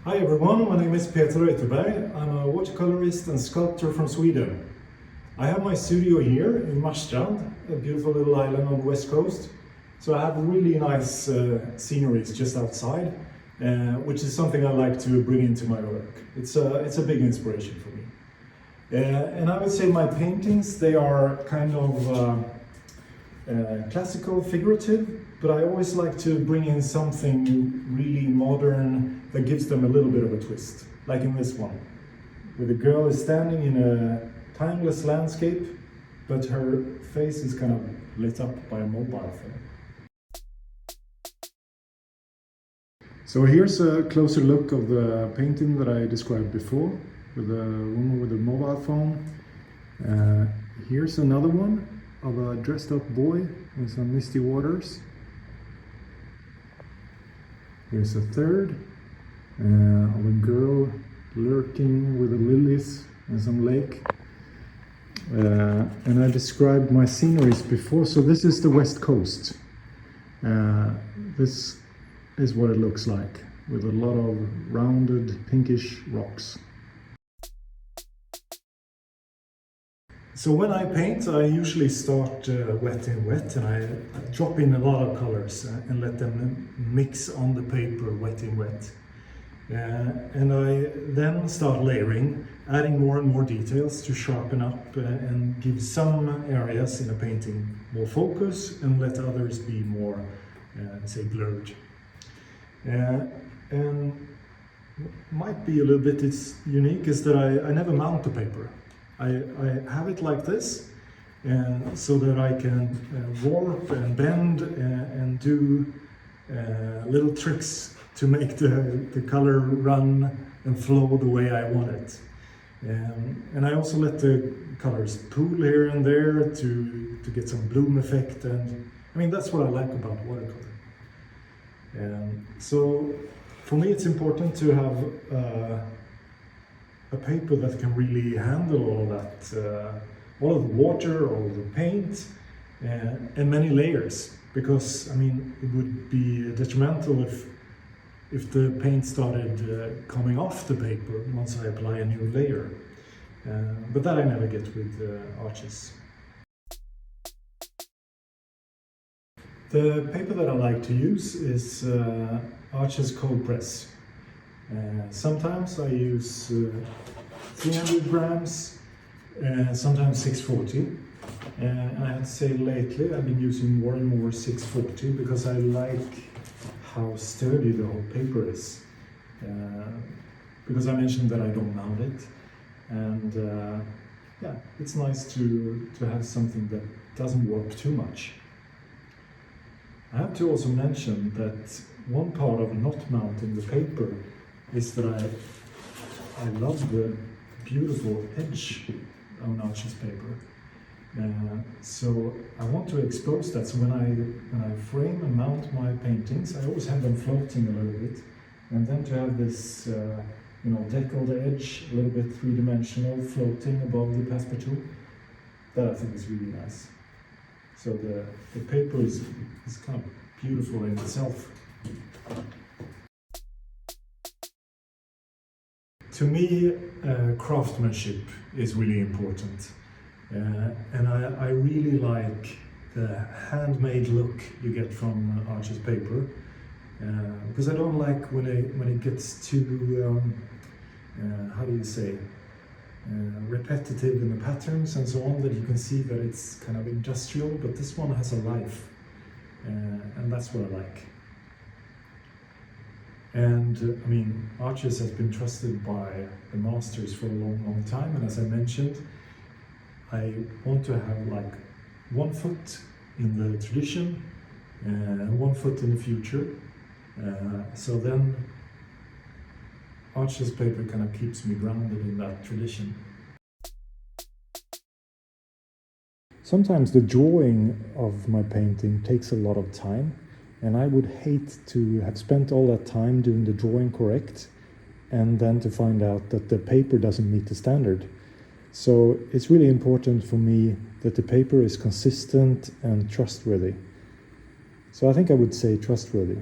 Hi everyone, my name is Peter Reuterberg. I'm a watercolorist and sculptor from Sweden. I have my studio here in Marstrand, a beautiful little island on the west coast. So I have really nice sceneries just outside, which is something I like to bring into my work. It's a big inspiration for me. And I would say my paintings, they are kind of classical, figurative, but I always like to bring in something really modern that gives them a little bit of a twist, like in this one, where the girl is standing in a timeless landscape, but her face is kind of lit up by a mobile phone. So here's a closer look of the painting that I described before, with a woman with a mobile phone. Here's another one of a dressed up boy in some misty waters. Here's a third of a girl lurking with the lilies in some lake. And I described my sceneries before, so this is the west coast. This is what it looks like, with a lot of rounded pinkish rocks. So when I paint, I usually start wet in wet, and I drop in a lot of colors and let them mix on the paper wet in wet. And I then start layering, adding more and more details to sharpen up and give some areas in a painting more focus and let others be more, say, blurred. And might be a little bit unique is that I never mount the paper. I have it like this, so that I can warp and bend and do little tricks to make the color run and flow the way I want it. And I also let the colors pool here and there to get some bloom effect, and I mean that's what I like about watercolor. So for me it's important to have a paper that can really handle all of that, all of the water, all of the paint, and many layers. Because I mean, it would be detrimental if the paint started coming off the paper once I apply a new layer. But that I never get with ARCHES. The paper that I like to use is ARCHES cold press. Sometimes I use 300 grams, sometimes 640. And I have to say lately I've been using more and more 640 because I like how sturdy the whole paper is. Because I mentioned that I don't mount it. And yeah, it's nice to have something that doesn't warp too much. I have to also mention that one part of not mounting the paper is that I love the beautiful edge on ARCHES paper. So I want to expose that. So when I frame and mount my paintings, I always have them floating a little bit, and then to have this deckled edge, a little bit three-dimensional, floating above the passepartout, that I think is really nice. So the paper is kind of beautiful in itself. To me, craftsmanship is really important. And I really like the handmade look you get from ARCHES paper, because I don't like when it gets too, how do you say, repetitive in the patterns and so on, that you can see that it's kind of industrial, but this one has a life, and that's what I like. And I mean, ARCHES has been trusted by the masters for a long, long time, and as I mentioned, I want to have like 1 foot in the tradition and 1 foot in the future. So then ARCHES paper kind of keeps me grounded in that tradition. Sometimes the drawing of my painting takes a lot of time, and I would hate to have spent all that time doing the drawing correct and then to find out that the paper doesn't meet the standard. So it's really important for me that the paper is consistent and trustworthy. So I think I would say trustworthy.